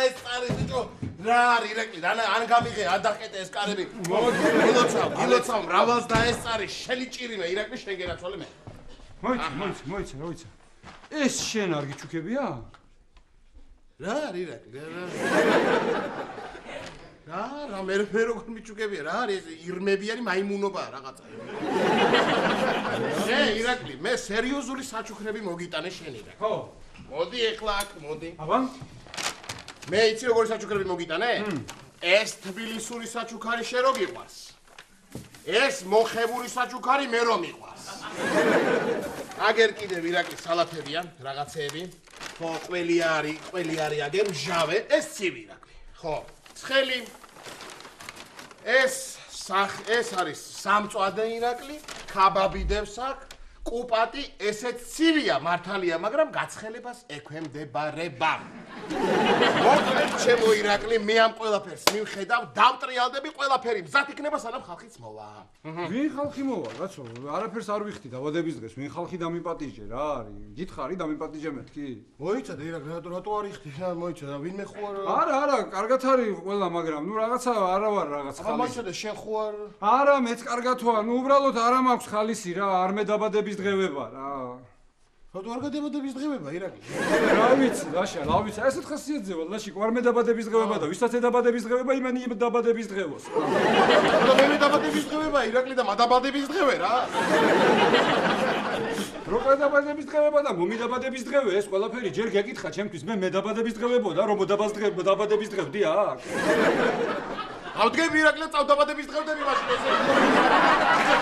ეს წარი ბიჭო რა არის ირაკლი ან გამიღე ან დახკეტე ეს კარები გილოცავ მრავალს და ეს წარი შენი ჭირიმე ირაკლი შენ გენაცვალე მე მოიცა ეს შენ არ გიჩუქებია რა არის ირაკლი რა მე როგორ მიჩუქებია რა არის ირმებიანი მაიმუნობა რაღაცა ირაკლი მე სერიოზული საჩუქრები მოგიტანე შენ ირაკლი ხო მოდი ეხლა აქ მოდი აბა მე იცი როგორი საჩუქრები მოგიტანე ეს თბილისური საჩუქარი შენ რო გიყვარს ეს მოხებული საჩუქარი მე რო მიყვარს აგერ კიდევ ირაკლი სალათებია რაღაცეები ხო ყველი არის აგერ მჟავე ეს ცივი ირაკლი ხო ცხელი ეს არის სამწვადე ირაკლი ქაბაბიდებს აქ კუპატი ესეც ცივია მართალია მაგრამ გაცხელებას ექვემდებარება მოკლედ ჩემო ირაკლი მე ამ ყველაფერს მივხედავ დავტრიალდები ყველაფერი მზად იქნება სანამ ხალხიც მოვა ვინ ხალხი მოვა კაცო არაფერს არ ვიხდი დაბადების დღეს ვინ ხალხი დამიპატიჟე რა არის გითხარი დამიპატიჟე მეთქი მოიცადე ირაკლი რატო არ იხდი მოიცადე ვინმე ხო არა კარგად არის ყველა მაგრამ ნუ რაღაცა არა ვარ რაღაც ხალხი მოიცადე შენ ხო არა მეც კარგად ვარ ნუ უბრალოდ არა მაქვს ხალისი რა არ მე დაბადების დღევება რა რატო არ გადაბადების დღევება ირაკლი რა ვიცი ლაშა რა ვიცი ესეთ ხასიათზე ვარ ლაშიკო არ მე დაბადების დღევება და ვისაც დაბადების დღევება იმენი დაბადების დღევოს რა მე დაბადების დღევება ირაკლი და მადაბადების დღევე რა რო დაბადების დღევება და მომიდაბადების დღევე ეს ყველაფერი ჯერ გეკითხა ჩემთვის მე დაბადების დღევებოდა რომ დაბადების დღევდი აქ ავდგები ირაკლი წავდაბადების დღევდები მაშინ ესე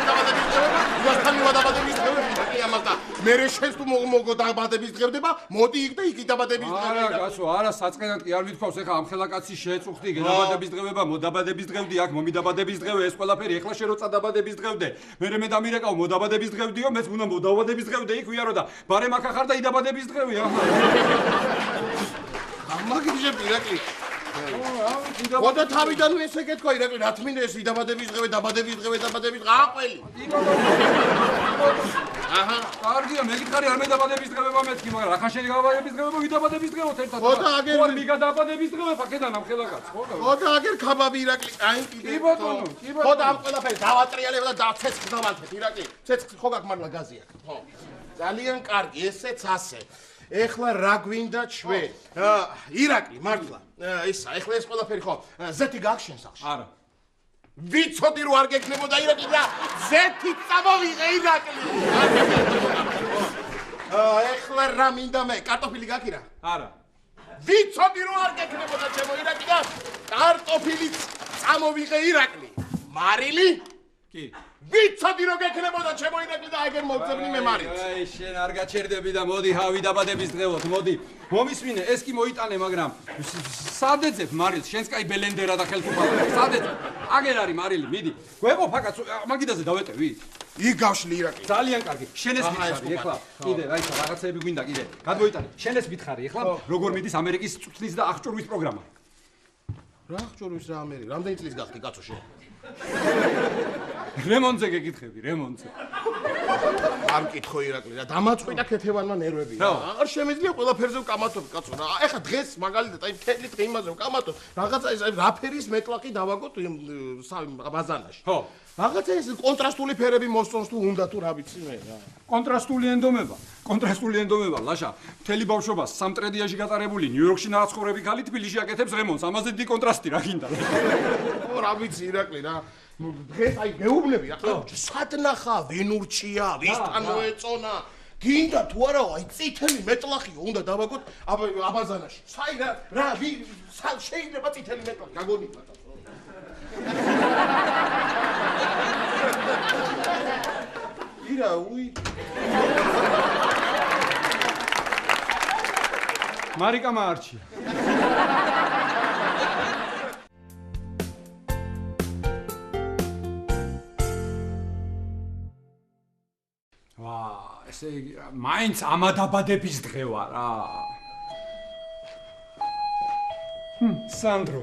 დაბადების დღევება ვასთან მივადაბადების დღევები ირაკლი ამასა მე შენს თუ მოგო დაბადების დღევდება მოდი იქ და იქ დაბადების დღევები არა გასო არა საწყენად კი არ ვითქვავს ეხლა ამ ხელაკაცი შეეწუხდი დაბადების დღევება მოდაბადების დღევდი აქ მომიდაბადების დღევე ეს ყველაფერი ეხლა შენ რო წადაბადების დღევდე მე დამირეკავ მოდაბადების დღევდიო მეც უნდა მოდაბადების დღევდე იქ ვიარო და ბარემ აქ ახარ და იდაბადების დღევი ახლა მაგიჟე ირაკლი ხოდა თავიდანვე ესე გეთქვა ირაკლი რა თმინდა ეს დაბადების დღევე აყველი აჰა კარგია მე გითხარი არ მე დაბადების დღევება მეთქი მაგრამ ახლა შენი დაბადების დღევება ვიდაბადების დღევოთ ერთად ხოდა აგერ ხო მიგა დაბადების დღევე ფაქედან ამ ხელაკაც ხოდა აგერ ქაბაბი ირაკლი აი კიდე კი ბატონო ხოდა ამ ყველაფერს დავატრიალებ და ცეცხლს დავალთებ ირაკლი ცეცხლს ხო გაქვს მართლა გაზი აქ ხო ძალიან კარგი ესეც ასე ეხლა რა გვინდა ჩვენ ირაკლი მართლა ისა ეხლა ეს ყველაფერი ხო ზეთი გაქვს შენ სახში არა ვიცოდი რომ არ გეკნებოდა ირაკლი და ზეთი წამოვიღე ირაკლი ეხლა რა მინდა მე კარტოფილი გაქვს რა არა ვიცოდი რომ არ გეკნებოდა ჩემო ირაკლი და კარტოფილი წამოვიღე ირაკლი მარილი კი ვიცოდი რომ გეკნებოდა ჩემო ირაკლი და აგერ მოვწებნი მე მარილს აი შენ არ გაჩერდები და მოდი ჰავი დაბადების დღევოთ მოდი მომისმინე ეს კი მოიტანე მაგრამ სადეძებ მარილს შენს კაი ბელენდერა და ხელთუხალა სადეძებ აგერ არის მარილი მიდი გვეყოფ აკაც მაგიდაზე დავეტევი იქ გავშლი ირაკლი ძალიან კარგი შენ ეს მითხარი ეხლა კიდე აი რაღაცეები გვინდა კიდე გადმოიტანე შენ ეს მითხარი ეხლა როგორ მიდის ამერიკის წვთნის და აღჭურვის პროგრამა რა აღჭურვის რა ამერიკა რამდენი წლის გახდი კაცო შენ რემონტზე გეკითხები რემონტზე არ მკითხო ირაკლი რა დამაწყვიტა ქეთევანმა ნერვები რა არ შემიძლია ყველაფერზე ვკამათობ კაცო რა ეხლა დღეს მაგალითად აი მთელი დღე იმაზე ვკამათობ რაღაცა ეს რაფერის მეტლაკი დავაგოთ ბაზანაში ხო რაღაცა ეს კონტრასტული ფერები მოსწონს თუ უნდა თუ რა ვიცი მე რა კონტრასტული ენდომება ლაშა მთელი ბავშვობა სამტრედიაში გატარებული ნიუ-იორკში ნაცხოვრები ხალი თბილისში აკეთებს რემონტს ამაზე დიდი კონტრასტი რა გინდა ო რა ვიცი ირაკლი რა დღეს აი მეუბნები რა სათნახა ვინ ურჩია ვისთან მოეწონა გინდა თუ არა აი წითელი მეტლახიო უნდა დავაგოთ აბაზანაში საი რა შეიძლება წითელი მეტლახი გაგონილა ირა უი მარიკა მარჩია ესე მაინც ამადაბადების დღე ვარ რა სანდრო